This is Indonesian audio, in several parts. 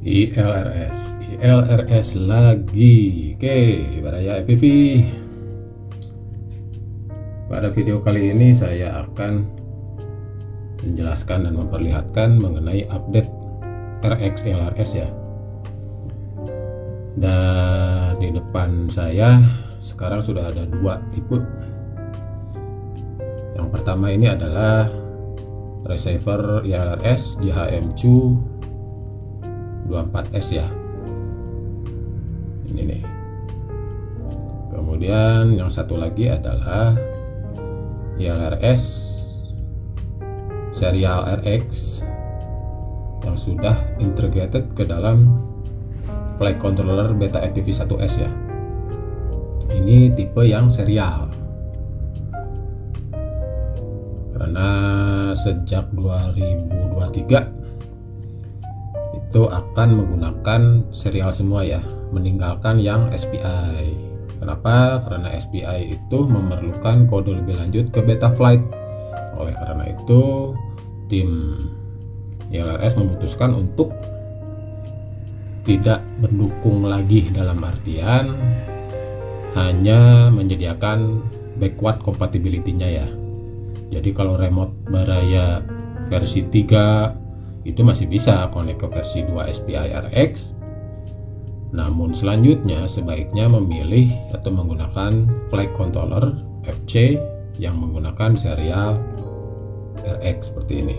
ILRS lagi. Oke, Baraya FPV. Pada video kali ini saya akan menjelaskan dan memperlihatkan mengenai update RX ILRS ya. Dan di depan saya sekarang sudah ada dua tipe. Yang pertama ini adalah receiver ILRS JHMQ 24S ya, ini nih. Kemudian yang satu lagi adalah ILRS serial RX yang sudah integrated ke dalam flight controller Beta FPV 1S ya. Ini tipe yang serial karena sejak 2023 itu akan menggunakan serial semua ya, meninggalkan yang SPI. Kenapa? Karena SPI itu memerlukan kode lebih lanjut ke Betaflight. Oleh karena itu tim ILRS memutuskan untuk tidak mendukung lagi, dalam artian hanya menyediakan backward compatibility-nya ya. Jadi kalau remote Baraya versi 3 itu masih bisa connect ke versi 2 SPI RX. Namun selanjutnya sebaiknya memilih atau menggunakan flight controller FC yang menggunakan serial RX seperti ini.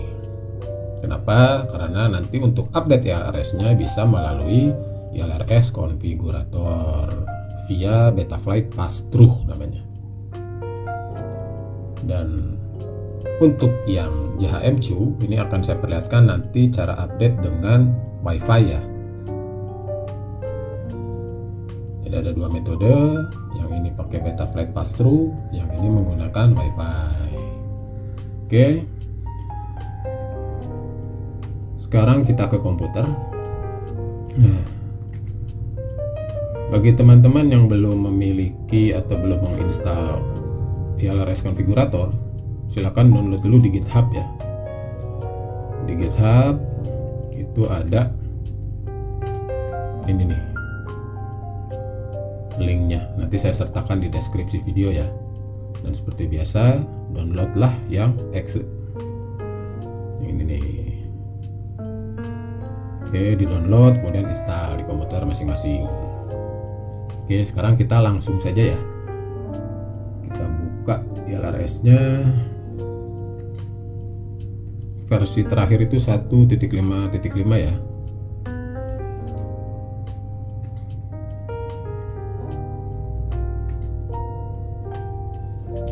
Kenapa? Karena nanti untuk update ILRS-nya bisa melalui ILRS configurator via Betaflight Pass-Through namanya. Dan untuk yang JHMQ ini akan saya perlihatkan nanti cara update dengan WiFi ya. Jadi ada dua metode, yang ini pakai Betaflight Pass-Through, yang ini menggunakan WiFi. Oke. Sekarang kita ke komputer. Nah, bagi teman-teman yang belum memiliki atau belum menginstal ILRS configurator, silakan download dulu di GitHub ya. Di GitHub itu ada ini nih linknya, nanti saya sertakan di deskripsi video ya. Dan seperti biasa downloadlah yang exe ini nih. Oke, di download kemudian install di komputer masing-masing. Oke, sekarang kita langsung saja ya, kita buka ILRS-nya. Versi terakhir itu 1.5.5 ya.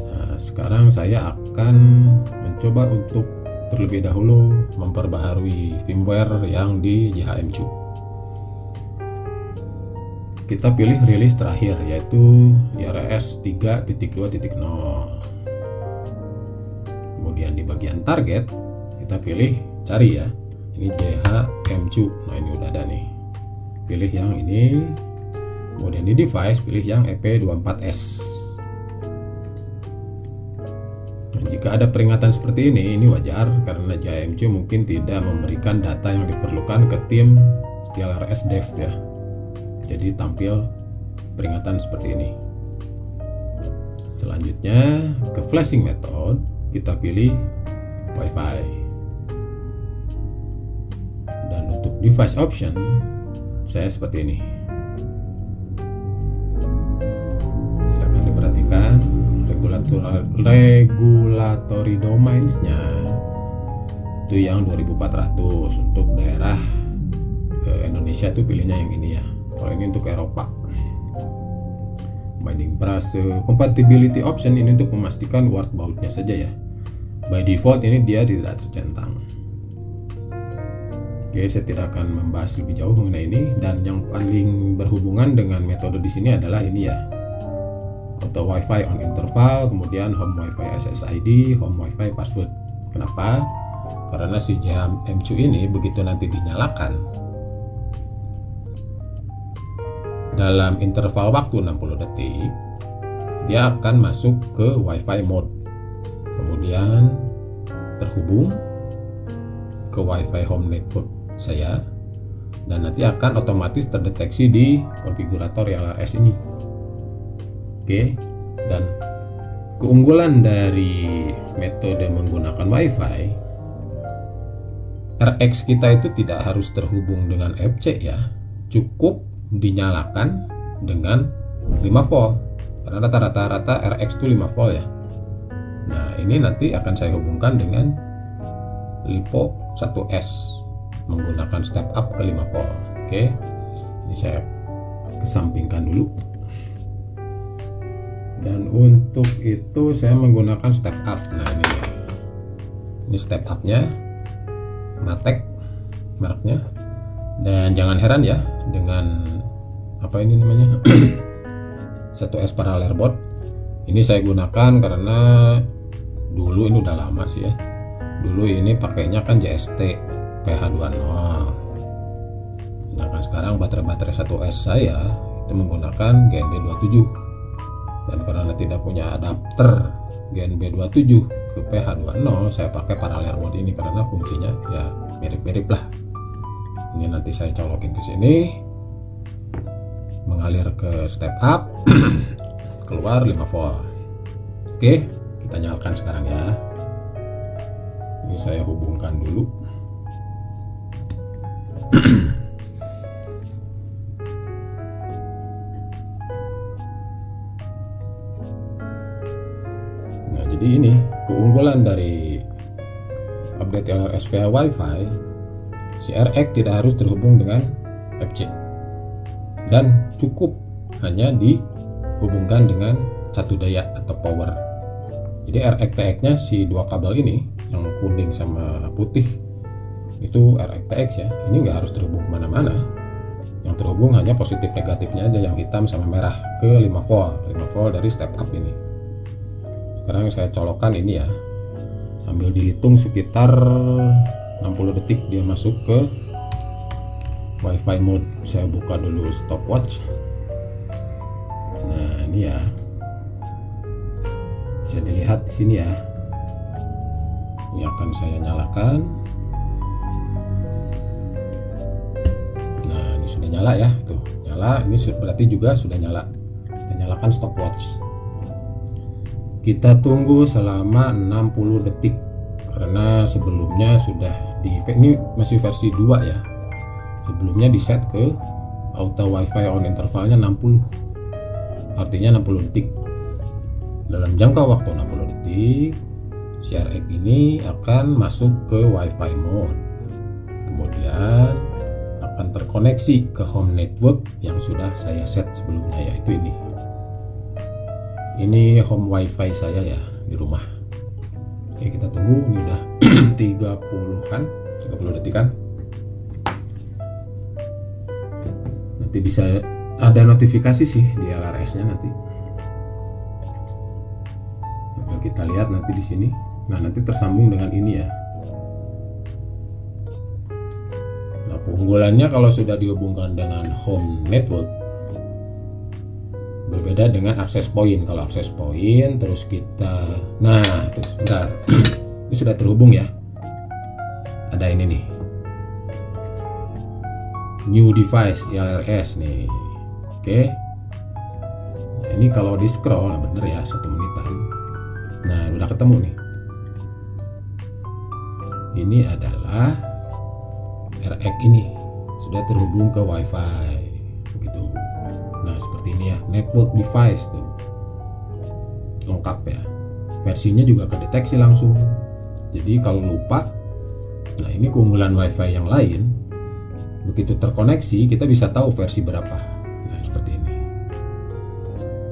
Nah, sekarang saya akan mencoba untuk terlebih dahulu memperbaharui firmware yang di JHMQ. Kita pilih rilis terakhir yaitu ILRS 3.2.0. Kemudian di bagian target kita pilih cari ya, ini JHMQ. Nah ini udah ada nih, pilih yang ini. Kemudian di device pilih yang EP24S. Nah, jika ada peringatan seperti ini wajar karena JHMQ mungkin tidak memberikan data yang diperlukan ke tim ILRS Dev ya. Jadi tampil peringatan seperti ini. Selanjutnya ke flashing method, kita pilih WiFi. Dan untuk device option saya seperti ini. Silakan diperhatikan regulatory domains-nya itu yang 2400. Untuk daerah Indonesia itu pilihnya yang ini ya. Kalau ini untuk Eropa. Binding brush compatibility option ini untuk memastikan word bautnya saja ya. By default ini dia tidak tercentang. Oke, saya tidak akan membahas lebih jauh mengenai ini. Dan yang paling berhubungan dengan metode di sini adalah ini ya, auto WiFi on interval, kemudian home WiFi SSID, home WiFi password. Kenapa? Karena si JHMQ ini begitu nanti dinyalakan dalam interval waktu 60 detik, dia akan masuk ke WiFi mode, kemudian terhubung ke WiFi home network saya, dan nanti akan otomatis terdeteksi di konfigurator YLRS ini. Oke, dan keunggulan dari metode menggunakan WiFi, RX kita itu tidak harus terhubung dengan FC ya, cukup dinyalakan dengan 5 volt, karena rata-rata RX itu 5 volt ya. Nah, ini nanti akan saya hubungkan dengan LiPo 1S menggunakan step up ke 5 volt. Oke, ini saya kesampingkan dulu. Dan untuk itu saya menggunakan step up. Nah, ini step upnya, Matek mereknya. Dan jangan heran ya dengan apa ini namanya 1S parallel board. Ini saya gunakan karena dulu ini udah lama sih ya. Dulu ini pakainya kan JST PH20. Sedangkan sekarang baterai 1S saya itu menggunakan GNB27. Dan karena tidak punya adapter GNB27 ke PH20, saya pakai parallel board ini karena fungsinya ya mirip-mirip lah. Ini nanti saya colokin ke sini, mengalir ke step up, keluar 5 volt. Oke, kita nyalakan sekarang ya. Ini saya hubungkan dulu. Nah, jadi ini keunggulan dari update YLRS via WiFi. Si RX tidak harus terhubung dengan FC dan cukup hanya dihubungkan dengan satu daya atau power. Jadi RX-TX nya si dua kabel ini yang kuning sama putih itu RX-TX ya, ini nggak harus terhubung kemana-mana. Yang terhubung hanya positif negatifnya aja, yang hitam sama merah ke 5 volt dari step up ini. Sekarang saya colokkan ini ya, sambil dihitung sekitar 60 detik dia masuk ke WiFi mode. Saya buka dulu stopwatch. Nah, ini ya, bisa dilihat di sini ya. Ini akan saya nyalakan. Nah, ini sudah nyala ya, tuh nyala. Ini berarti juga sudah nyala. Kita nyalakan stopwatch. Kita tunggu selama 60 detik karena sebelumnya sudah ini masih versi 2 ya. Sebelumnya di set ke auto WiFi on intervalnya 60. Artinya 60 detik. Dalam jangka waktu 60 detik, si RX ini akan masuk ke WiFi mode. Kemudian akan terkoneksi ke home network yang sudah saya set sebelumnya, yaitu ini. Ini home WiFi saya ya di rumah. Oke, kita tunggu. Ini udah 30 detikan. Nanti bisa ada notifikasi sih di LRS nya nanti. Nah, kita lihat nanti di sini. Nah, nanti tersambung dengan ini ya. Nah, keunggulannya kalau sudah dihubungkan dengan home network berbeda dengan akses point. Kalau akses point terus kita, nah terus bentar, ini sudah terhubung ya. Ada ini nih, new device YLRS nih. Oke. Nah, ini kalau di scroll, nah bener ya, 1 menitan. Nah, udah ketemu nih. Ini adalah RX ini sudah terhubung ke WiFi begitu. Nah, seperti ini ya, network device tuh lengkap ya. Versinya juga kedeteksi langsung. Jadi kalau lupa, nah ini keunggulan WiFi yang lain, begitu terkoneksi kita bisa tahu versi berapa. Nah, seperti ini.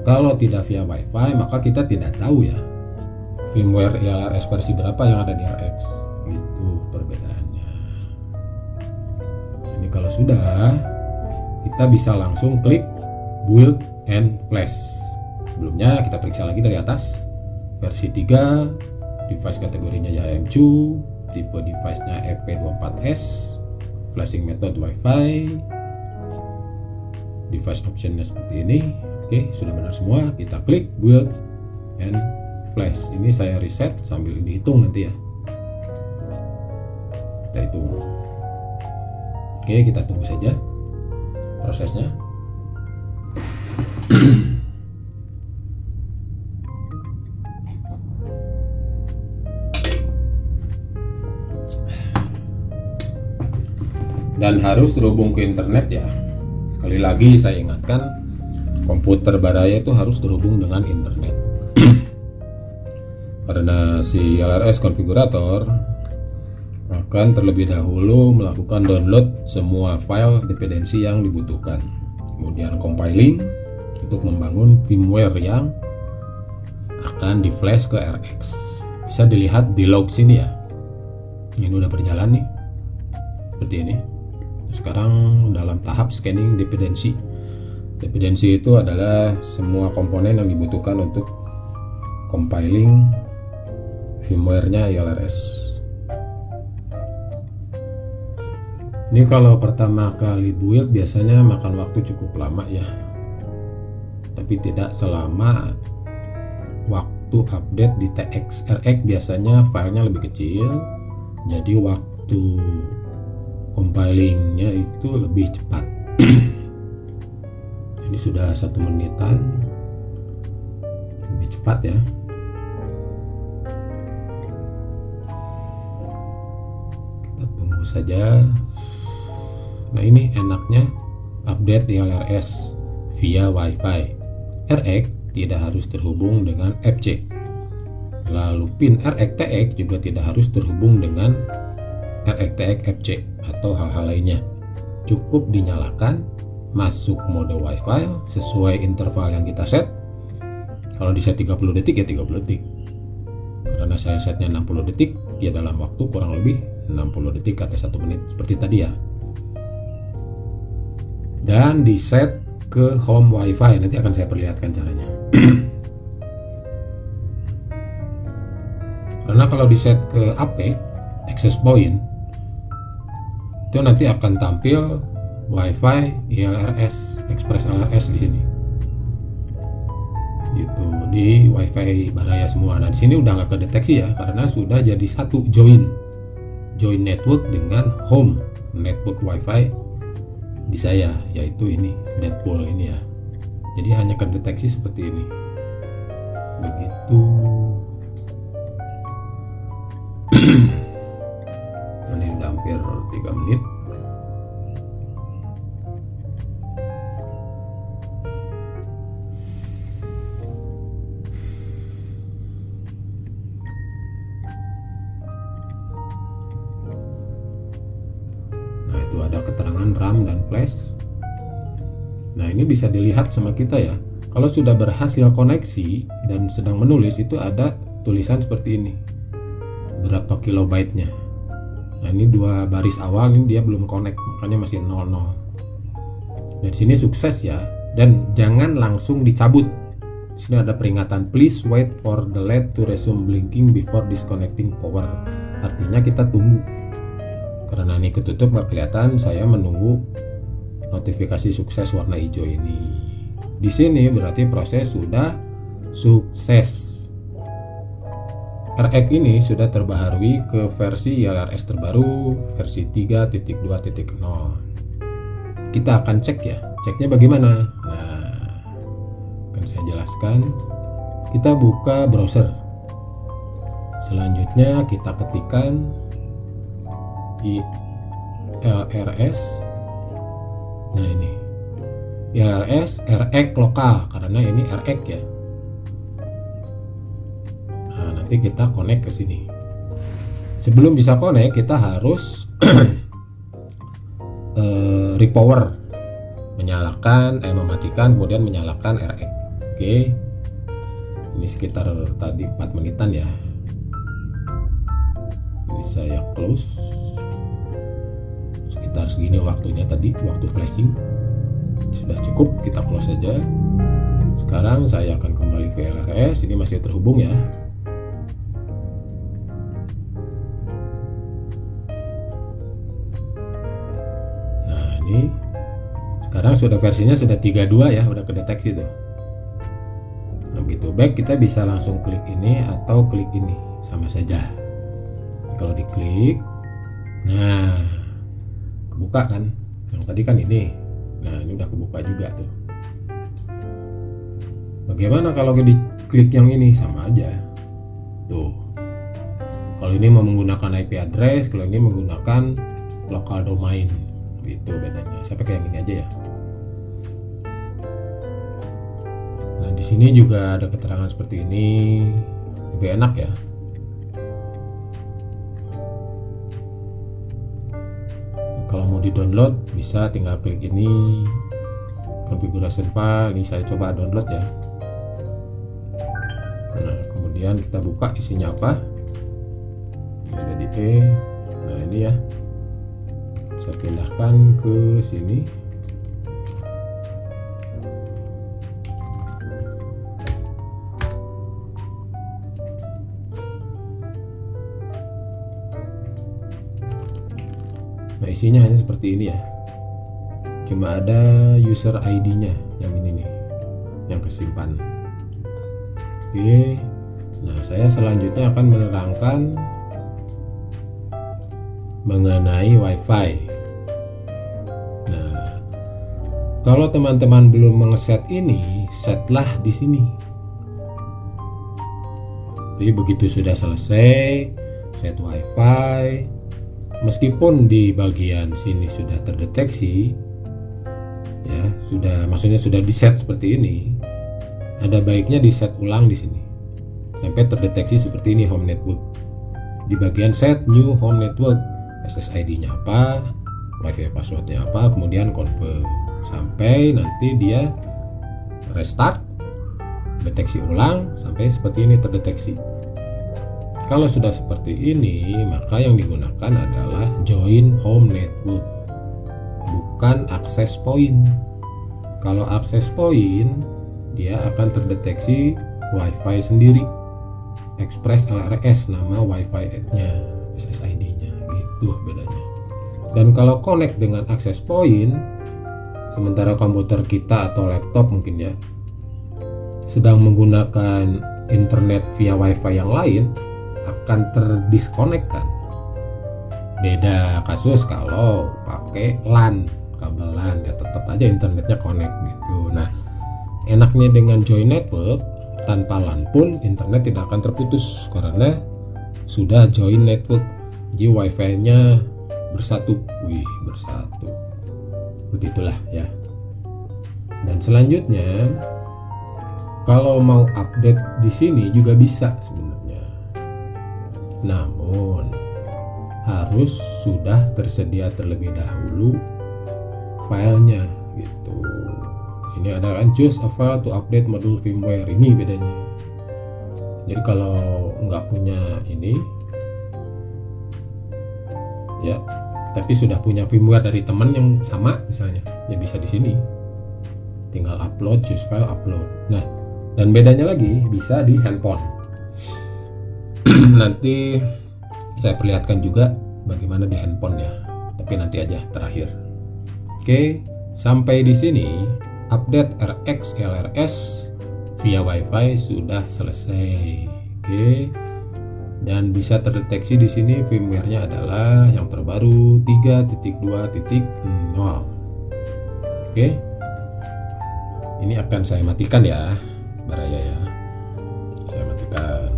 Kalau tidak via WiFi, maka kita tidak tahu ya firmware YLRS versi berapa yang ada di RX. Itu perbedaannya. Ini kalau sudah, kita bisa langsung klik build and flash. Sebelumnya kita periksa lagi dari atas. Versi 3, device kategorinya YM2, tipe device-nya EP24S, flashing method WiFi, device optionnya seperti ini. Oke, sudah benar semua. Kita klik build and flash. Ini saya reset sambil dihitung nanti ya. Kita hitung. Oke, kita tunggu saja prosesnya. Dan harus terhubung ke internet ya. Sekali lagi saya ingatkan, komputer Baraya itu harus terhubung dengan internet. Karena si LRS konfigurator akan terlebih dahulu melakukan download semua file dependensi yang dibutuhkan, kemudian compiling untuk membangun firmware yang akan di flash ke RX. Bisa dilihat di log sini ya, ini udah berjalan nih seperti ini. Sekarang dalam tahap scanning dependensi. Dependensi itu adalah semua komponen yang dibutuhkan untuk compiling firmware-nya LRS. Ini kalau pertama kali build biasanya makan waktu cukup lama ya, tapi tidak selama waktu update di TX. RX biasanya filenya lebih kecil, jadi waktu compilingnya itu lebih cepat. Ini sudah 1 menitan, lebih cepat ya. Kita tunggu saja. Nah, ini enaknya update di LRS via WiFi. RX tidak harus terhubung dengan FC. Lalu pin RX-TX juga tidak harus terhubung dengan RX-TX FC atau hal-hal lainnya. Cukup dinyalakan, masuk mode WiFi sesuai interval yang kita set. Kalau di set 30 detik ya 30 detik. Karena saya setnya 60 detik, ya dalam waktu kurang lebih 60 detik atau 1 menit seperti tadi ya. Dan di set ke home WiFi, nanti akan saya perlihatkan caranya. Karena kalau di set ke AP, access point, itu nanti akan tampil WiFi LRS, Express LRS di sini. Gitu, di WiFi Baraya semua. Nah, di sini udah nggak kedeteksi ya, karena sudah jadi satu join network dengan home network WiFi di saya, yaitu ini Deadpool ini ya. Jadi hanya kedeteksi seperti ini. Begitu. Ini udah hampir 3 menit. Nah, itu ada keterangan RAM dan flash. Nah, ini bisa dilihat sama kita ya. Kalau sudah berhasil koneksi dan sedang menulis, itu ada tulisan seperti ini, berapa kilobyte-nya. Nah, ini 2 baris awal ini dia belum connect, makanya masih 00. Dan sini sukses ya. Dan jangan langsung dicabut. Di sini ada peringatan, please wait for the LED to resume blinking before disconnecting power. Artinya kita tunggu. Karena ini ketutup nggak kelihatan, saya menunggu notifikasi sukses warna hijau ini. Di sini berarti proses sudah sukses. RX ini sudah terbaharui ke versi LRS terbaru, versi 3.2.0. Kita akan cek ya. Ceknya bagaimana? Nah, akan saya jelaskan. Kita buka browser. Selanjutnya kita ketikkan di LRS. Nah, ini LRS RX lokal, karena ini RX ya. Nah, nanti kita connect ke sini. Sebelum bisa connect, kita harus repower, mematikan, kemudian menyalakan RX. Oke, ini sekitar tadi 4 menitan ya. Ini saya close. Sekitar segini waktunya tadi, waktu flashing. Sudah cukup, kita close saja. Sekarang saya akan kembali ke LRS. Ini masih terhubung ya. Nah, ini sekarang sudah versinya sudah 32 ya, udah kedeteksi tuh. Nah, begitu baik, kita bisa langsung klik ini atau klik ini, sama saja. Kalau diklik, nah, kebuka kan, yang tadi kan ini. Nah ini udah kebuka juga tuh. Bagaimana kalau diklik yang ini? Sama aja tuh. Kalau ini mau menggunakan IP address, kalau ini menggunakan local domain, gitu bedanya. Saya pakai yang ini aja ya. Nah di sini juga ada keterangan seperti ini, lebih enak ya. Kalau mau di download bisa tinggal klik ini, configuration file. Ini saya coba download ya. Nah kemudian kita buka isinya apa. Ada di E. Nah ini ya, saya pindahkan ke sini. Nah isinya hanya seperti ini ya, cuma ada user ID-nya yang ini nih, yang kesimpan. Oke, nah saya selanjutnya akan menerangkan mengenai WiFi. Nah, kalau teman-teman belum mengeset ini, setlah di sini. Jadi begitu sudah selesai set WiFi, meskipun di bagian sini sudah terdeteksi, ya maksudnya sudah di set seperti ini, ada baiknya di set ulang di sini sampai terdeteksi seperti ini home network. Di bagian set new home network, SSID-nya apa, WiFi passwordnya apa, kemudian confirm sampai nanti dia restart, deteksi ulang sampai seperti ini terdeteksi. Kalau sudah seperti ini, maka yang digunakan adalah join home network, bukan access point. Kalau access point, dia akan terdeteksi WiFi sendiri, Express LRS nama WiFi-nya, SSID-nya, gitu bedanya. Dan kalau connect dengan access point, sementara komputer kita atau laptop mungkin ya sedang menggunakan internet via WiFi yang lain, akan terdisconnect kan. Beda kasus kalau pakai LAN, kabel LAN, ya tetap aja internetnya connect gitu. Nah, enaknya dengan join network, tanpa LAN pun internet tidak akan terputus karena sudah join network. Jadi WiFi-nya bersatu. Bersatu. Begitulah ya. Dan selanjutnya, kalau mau update di sini juga bisa sebenarnya. Namun harus sudah tersedia terlebih dahulu filenya gitu. Sini ada kan choose a file to update module firmware, ini bedanya. Jadi kalau nggak punya ini ya, tapi sudah punya firmware dari teman yang sama misalnya, ya bisa di sini. Tinggal upload, choose file, upload. Nah, dan bedanya lagi bisa di handphone. Nanti saya perlihatkan juga bagaimana di handphone ya, tapi nanti aja terakhir. Oke, sampai di sini update RX LRS via WiFi sudah selesai. Oke, dan bisa terdeteksi di sini firmware-nya adalah yang terbaru 3.2.0. Oke, ini akan saya matikan ya, Baraya ya. Saya matikan.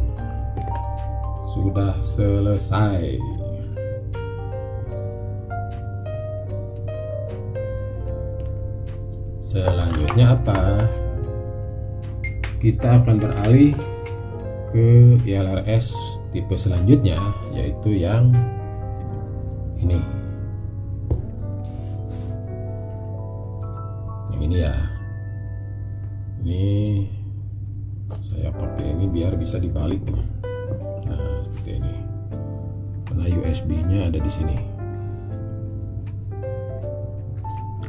Sudah selesai. Selanjutnya apa? Kita akan beralih ke ILRS tipe selanjutnya, yaitu yang ini. Yang ini ya. Ini saya pakai ini biar bisa dibalik. Nah, seperti ini. Karena USB-nya ada di sini.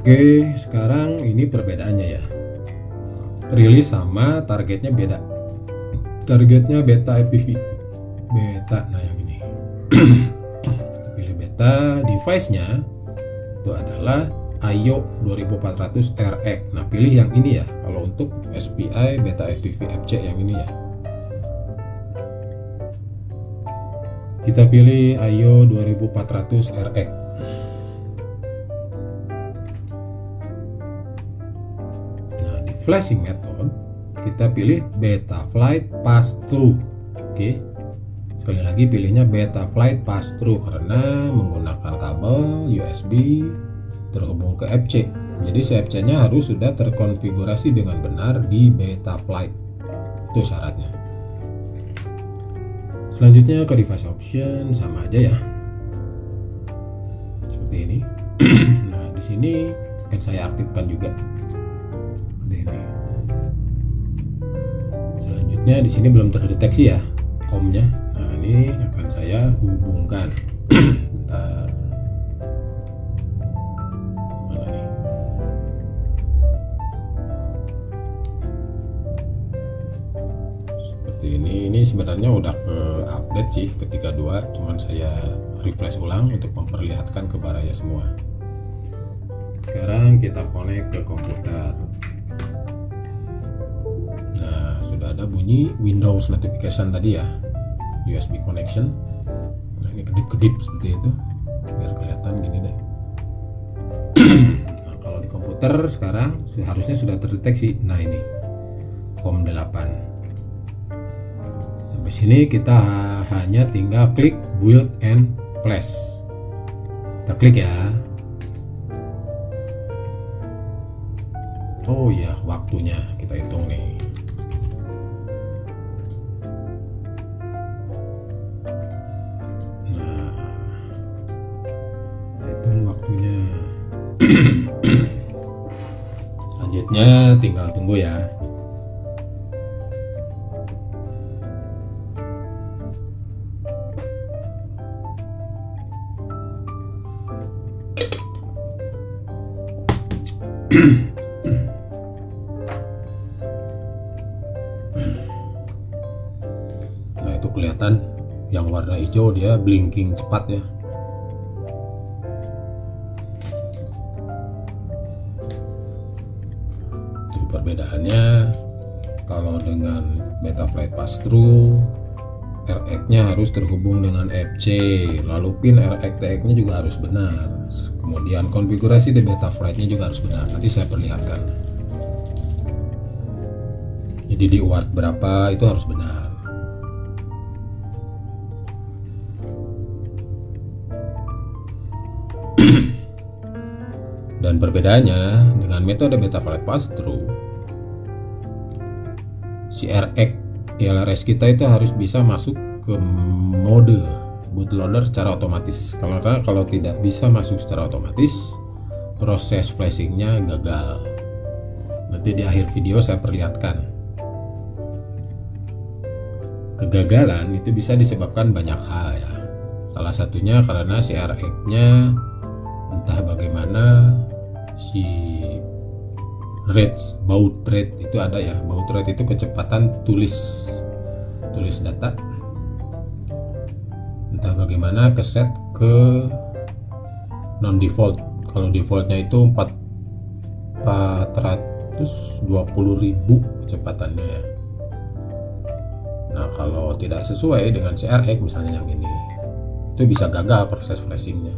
Oke, sekarang ini perbedaannya ya. Rilis sama targetnya beda. Targetnya beta IPv. Beta, nah yang ini. Pilih beta, device-nya itu adalah IO 2400 RX. Nah, pilih yang ini ya. Kalau untuk SPI beta IPv FC yang ini ya. Kita pilih IO 2400 RX. flashing method, kita pilih Betaflight Pass Through. Oke, sekali lagi pilihnya Betaflight Pass Through karena menggunakan kabel USB terhubung ke FC. Jadi CFC nya harus sudah terkonfigurasi dengan benar di Betaflight. Itu syaratnya. Selanjutnya ke device option, sama aja ya, seperti ini. Nah, di sini akan saya aktifkan juga seperti ini. Selanjutnya di sini belum terdeteksi ya COM-nya. Nah, ini akan saya hubungkan. Bentar. Mana nih? Seperti ini. Ini sebenarnya udah ke update sih ke 32, cuman saya refresh ulang untuk memperlihatkan ke baraya semua. Sekarang kita connect ke komputer. Nah, sudah ada bunyi Windows notification tadi ya, USB connection. Nah, ini kedip-kedip seperti itu, biar kelihatan gini deh. Nah, kalau di komputer sekarang harusnya sudah terdeteksi. Nah, ini COM8. Sampai sini kita hanya tinggal klik build and flash. Kita klik ya. Oh ya, waktunya kita hitung nih. Nah, kita hitung waktunya. Selanjutnya tinggal tunggu ya. Nah, itu kelihatan yang warna hijau, dia blinking cepat ya. Itu perbedaannya. Kalau dengan Betaflight Pass Through, RX-nya harus terhubung dengan FC, lalu pin RX-TX-nya juga harus benar. Kemudian konfigurasi di Betaflight-nya juga harus benar. Nanti saya perlihatkan. Jadi di UART berapa itu harus benar. Dan perbedaannya dengan metode Betaflight Pass Through, si RX ILRS kita itu harus bisa masuk ke mode bootloader secara otomatis. Kalau tidak bisa masuk secara otomatis, proses flashingnya gagal. Nanti di akhir video saya perlihatkan. Kegagalan itu bisa disebabkan banyak hal ya. Salah satunya karena si RX-nya entah bagaimana si baud rate itu ada ya. Baud rate itu kecepatan tulis data. Entah bagaimana keset ke non default. Kalau defaultnya itu 420.000 kecepatannya ya. Nah, kalau tidak sesuai dengan CRX misalnya yang ini, itu bisa gagal proses flashingnya.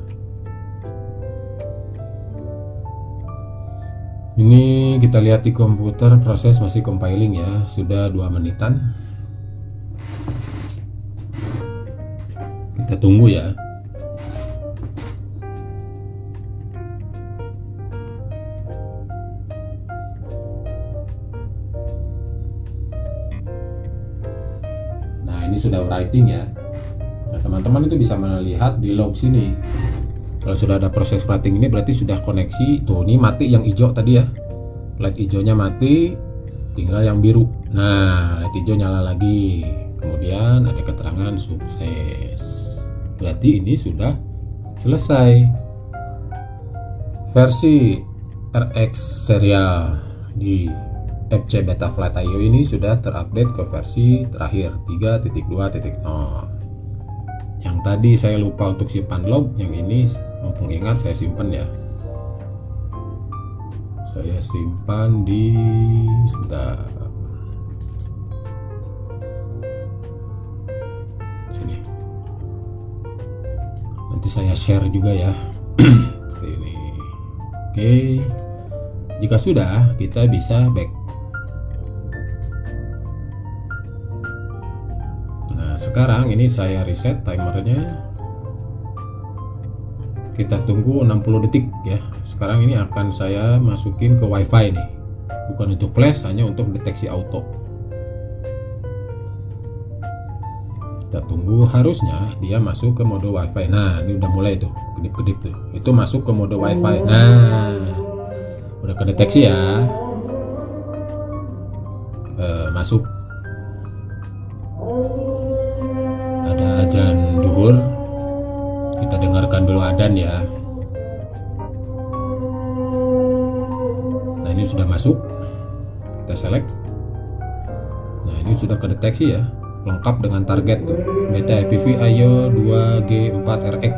Ini kita lihat di komputer, proses masih compiling ya, sudah 2 menitan. Kita tunggu ya. Nah, ini sudah writing ya. Nah, teman-teman itu bisa melihat di log sini. Kalau sudah ada proses writing ini berarti sudah koneksi. Tuh, ini mati yang hijau tadi ya. Light hijaunya mati, tinggal yang biru. Nah, light hijau nyala lagi. Kemudian ada keterangan sukses. Berarti ini sudah selesai. Versi RX serial di FC Betaflight IO ini sudah terupdate ke versi terakhir 3.2.0. Yang tadi saya lupa untuk simpan log, yang ini mumpung ingat saya simpan ya. Saya simpan di sebentar. Sini. Nanti saya share juga ya. Seperti ini. Oke. Jika sudah, kita bisa back sekarang ini saya reset timernya, kita tunggu 60 detik ya. Sekarang ini akan saya masukin ke WiFi nih, bukan untuk flash, hanya untuk deteksi auto. Kita tunggu, harusnya dia masuk ke mode WiFi. Nah ini udah mulai tuh kedip-kedip tuh, itu masuk ke mode WiFi. Nah udah kedeteksi ya, masuk. Ada azan duhur, kita dengarkan dulu adzan ya. Nah ini sudah masuk, kita select. Nah ini sudah kedeteksi ya, lengkap dengan target tuh, Beta IPv IO 2G4RX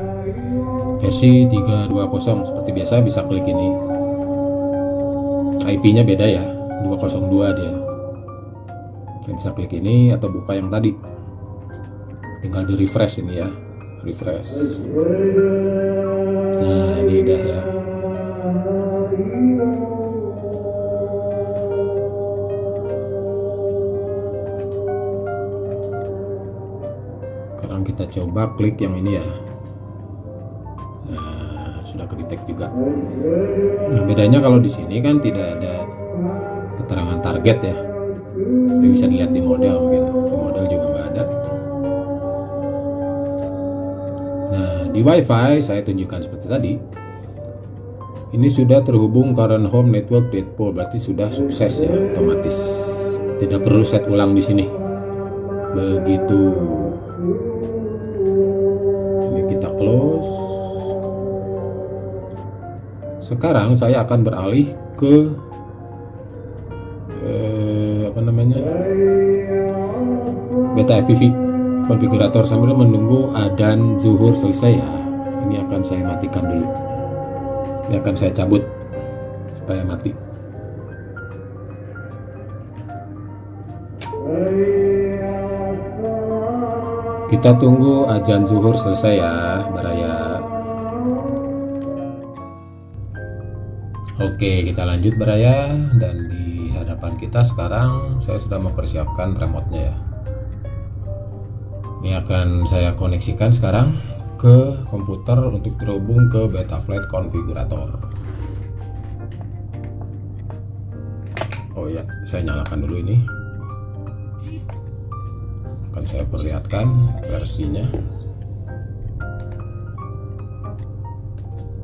versi 320. Seperti biasa bisa klik ini, IP nya beda ya, 202 dia. Saya bisa klik ini atau buka yang tadi, tinggal di refresh ini ya, refresh. Nah ini udah ya. Sekarang kita coba klik yang ini ya. Nah sudah kedetek juga. Nah bedanya kalau di sini kan tidak ada keterangan target ya. Ini bisa dilihat di model, mungkin di model juga nggak ada. Nah di WiFi saya tunjukkan seperti tadi, ini sudah terhubung current home network deadpool, berarti sudah sukses ya, otomatis tidak perlu set ulang di sini. Begitu. Ini kita close. Sekarang saya akan beralih ke Beta IPv konfigurator sambil menunggu adzan zuhur selesai ya. Ini akan saya matikan dulu. Ini akan saya cabut supaya mati. Kita tunggu adzan zuhur selesai ya, Baraya. Oke, kita lanjut Baraya, dan di hadapan kita sekarang saya sudah mempersiapkan remote-nya ya. Ini akan saya koneksikan sekarang ke komputer untuk terhubung ke Betaflight konfigurator. Oh ya, saya nyalakan dulu ini. Akan saya perlihatkan versinya.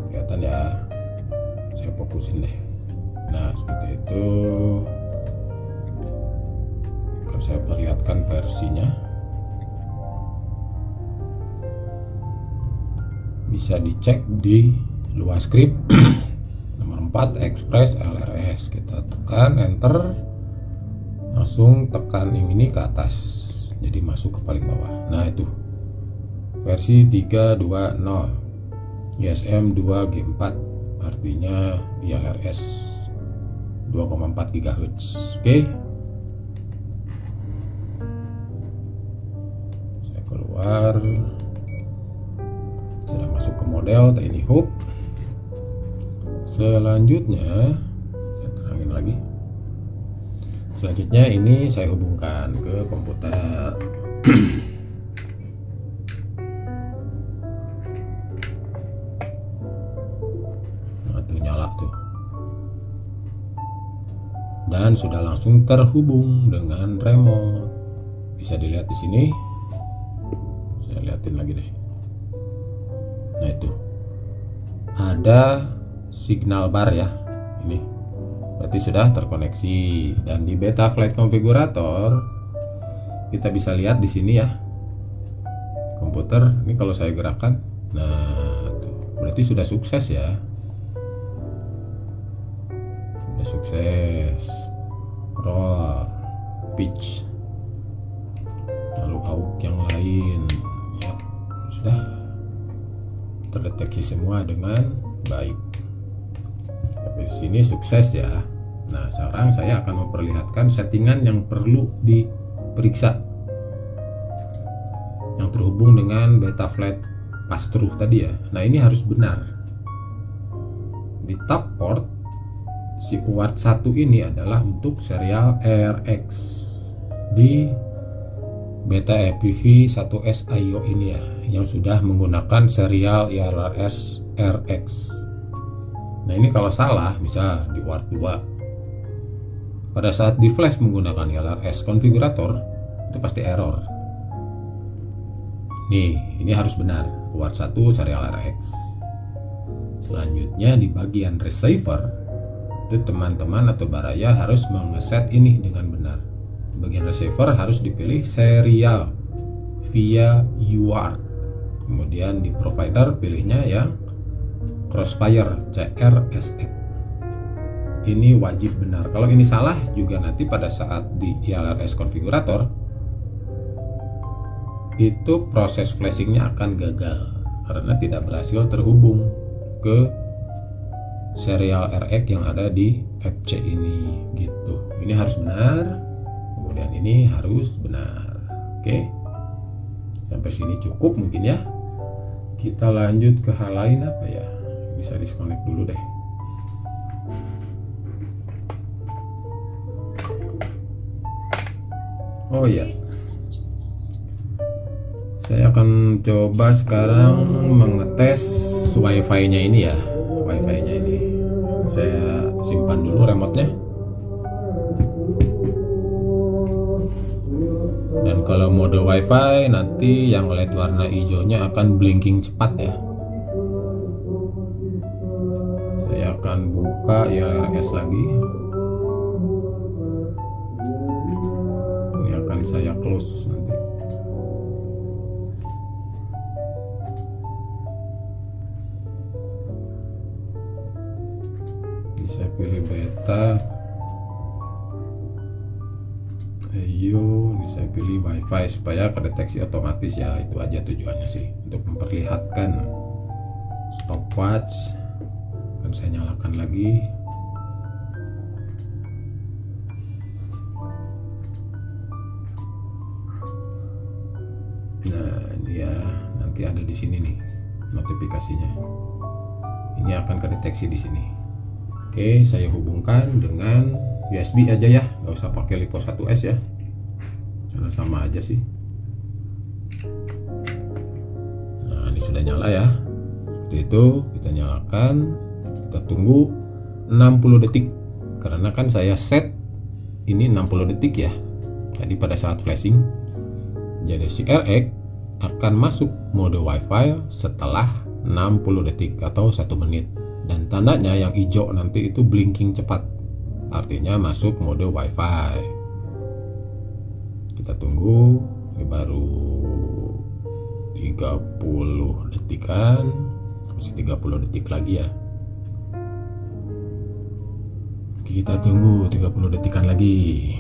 Kelihatan ya. Saya fokusin deh. Nah, seperti itu. Akan saya perlihatkan versinya. Bisa dicek di luas script nomor 4 Express LRS. Kita tekan enter, langsung tekan yang ini ke atas, jadi masuk ke paling bawah. Nah itu versi 3.2.0 ISM 2G4, artinya LRS 2,4 GHz. Oke, saya keluar. Sudah masuk ke model Tiny Hub. Selanjutnya saya terangin lagi. Selanjutnya ini saya hubungkan ke komputer. Nah, tuh nyala tuh. Dan sudah langsung terhubung dengan remote. Bisa dilihat di sini. Saya lihatin lagi deh. Nah itu ada signal bar ya, ini berarti sudah terkoneksi. Dan di Betaflight konfigurator kita bisa lihat di sini ya, komputer ini kalau saya gerakkan, nah tuh, berarti sudah sukses ya, sudah sukses. Roll, pitch, lalu AUX yang lain ya, sudah terdeteksi semua dengan baik. Sampai di sini sukses ya. Nah, sekarang saya akan memperlihatkan settingan yang perlu diperiksa yang terhubung dengan Betaflight pass-through tadi ya. Nah, ini harus benar. Di tab port si UART 1 ini adalah untuk serial RX. Di Beta EPV 1S IO ini ya, yang sudah menggunakan serial ILRS RX. Nah ini kalau salah, misal di UART 2, pada saat di flash menggunakan ILRS konfigurator, itu pasti error. Nih, ini harus benar, UART 1 serial RX. Selanjutnya di bagian receiver, itu teman-teman atau baraya harus mengeset ini dengan benar. Bagian receiver harus dipilih serial via UART. Kemudian di provider pilihnya yang Crossfire CRSX. Ini wajib benar. Kalau ini salah juga nanti pada saat di ILRS konfigurator itu proses flashingnya akan gagal karena tidak berhasil terhubung ke serial RX yang ada di FC ini gitu. Ini harus benar. Kemudian ini harus benar. Oke. Sampai sini cukup mungkin ya. Kita lanjut ke hal lain apa ya? Bisa disconnect dulu deh. Oh ya. Saya akan coba sekarang mengetes WiFi-nya ini ya. WiFi-nya ini. Saya simpan dulu remote-nya. Dan kalau mode WiFi nanti yang LED warna hijaunya akan blinking cepat ya. Saya akan buka ILRS lagi. Ini akan saya close nanti. Ini saya pilih beta. Ayo, ini saya pilih WiFi supaya kedeteksi otomatis ya. Itu aja tujuannya sih, untuk memperlihatkan stopwatch. Akan saya nyalakan lagi. Nah ini ya, nanti ada di sini nih notifikasinya. Ini akan kedeteksi di sini. Oke, saya hubungkan dengan USB aja ya, nggak usah pakai LiPo 1S ya, karena sama aja sih. Nah ini sudah nyala ya, seperti itu. Kita nyalakan, kita tunggu 60 detik, karena kan saya set ini 60 detik ya tadi pada saat flashing. Jadi si RX akan masuk mode WiFi setelah 60 detik atau 1 menit, dan tandanya yang hijau nanti itu blinking cepat, artinya masuk mode WiFi. Kita tunggu, ini baru 30 detikan, masih 30 detik lagi ya. Kita tunggu 30 detikan lagi.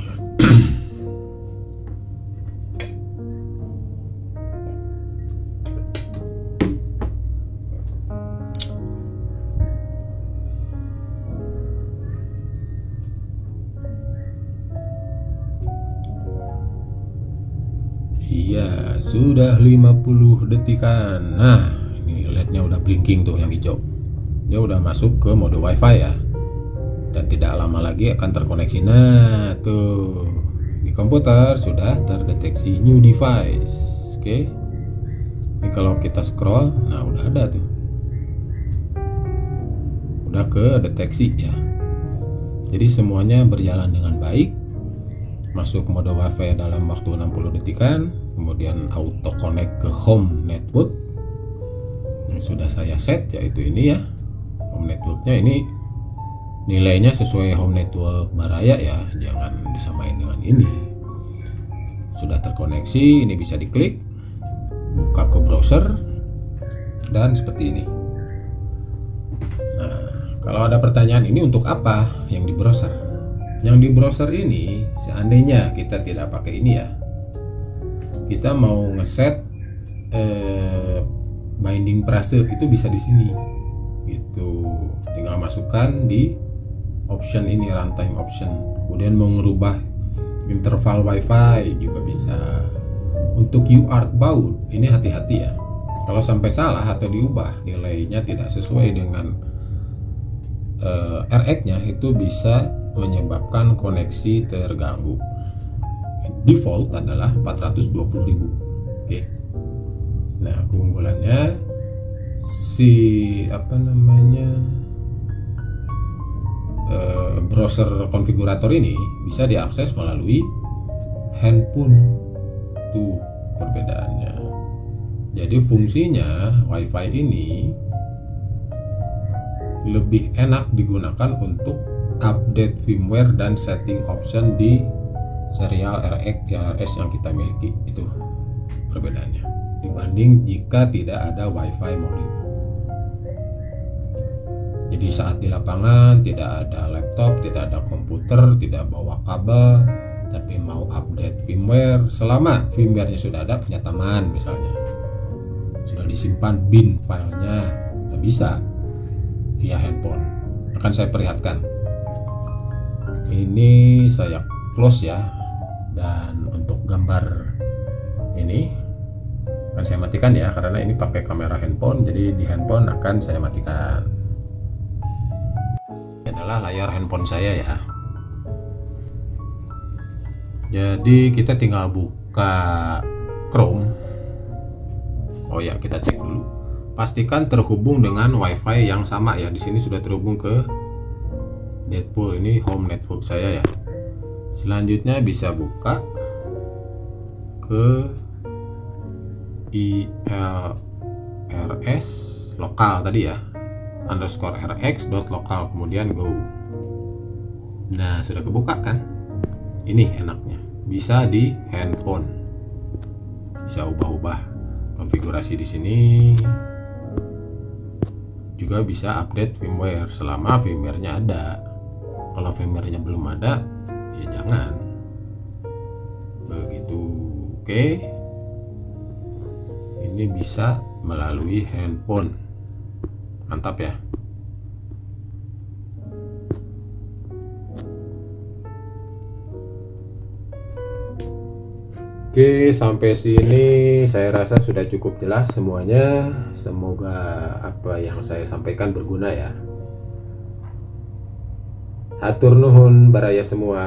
Iya, sudah 50 detikan. Nah, ini LED-nya udah blinking tuh yang hijau. Dia udah masuk ke mode WiFi ya. Dan tidak lama lagi akan terkoneksi. Nah, tuh di komputer sudah terdeteksi new device. Oke. Ini kalau kita scroll, nah udah ada tuh. Udah ke deteksi ya. Jadi semuanya berjalan dengan baik. Masuk mode WiFi dalam waktu 60 detikan, kemudian auto connect ke home network yang sudah saya set, yaitu ini ya. Home networknya ini nilainya sesuai home network Baraya ya, jangan disamain dengan ini. Sudah terkoneksi, ini bisa diklik, buka ke browser, dan seperti ini. Nah, kalau ada pertanyaan, ini untuk apa yang di browser? Yang di browser ini, seandainya kita tidak pakai ini ya, kita mau ngeset binding prase, itu bisa di sini gitu. Tinggal masukkan di option ini, runtime option. Kemudian mau ngerubah interval WiFi juga bisa. Untuk UART baud ini hati-hati ya, kalau sampai salah atau diubah nilainya tidak sesuai dengan RX nya, itu bisa menyebabkan koneksi terganggu. default adalah 420.000. Oke. Nah, keunggulannya si browser konfigurator ini bisa diakses melalui handphone. Tuh perbedaannya. Jadi fungsinya WiFi ini lebih enak digunakan untuk update firmware dan setting option di serial RX, TLRS yang kita miliki. Itu perbedaannya dibanding jika tidak ada WiFi modem. Jadi saat di lapangan tidak ada laptop, tidak ada komputer, tidak bawa kabel, tapi mau update firmware, selama firmware-nya sudah ada, punya teman misalnya, sudah disimpan bin filenya, dan bisa via handphone. Akan saya perlihatkan. Ini saya close ya, dan untuk gambar ini akan saya matikan ya, karena ini pakai kamera handphone, jadi di handphone akan saya matikan. Ini adalah layar handphone saya ya. Jadi kita tinggal buka Chrome. Oh ya, kita cek dulu. Pastikan terhubung dengan WiFi yang sama ya. Di sini sudah terhubung ke Deadpool, ini home network saya ya. Selanjutnya bisa buka ke ILRS lokal tadi ya, _rx.lokal, kemudian go. Nah, sudah kebuka kan? Ini enaknya, bisa di handphone, bisa ubah-ubah konfigurasi di sini, juga bisa update firmware selama firmware-nya ada. Kalau firmware-nya belum ada, ya jangan. Begitu, oke. Ini bisa melalui handphone, mantap ya. Oke, sampai sini saya rasa sudah cukup jelas semuanya. Semoga apa yang saya sampaikan berguna ya. Hatur nuhun baraya semua.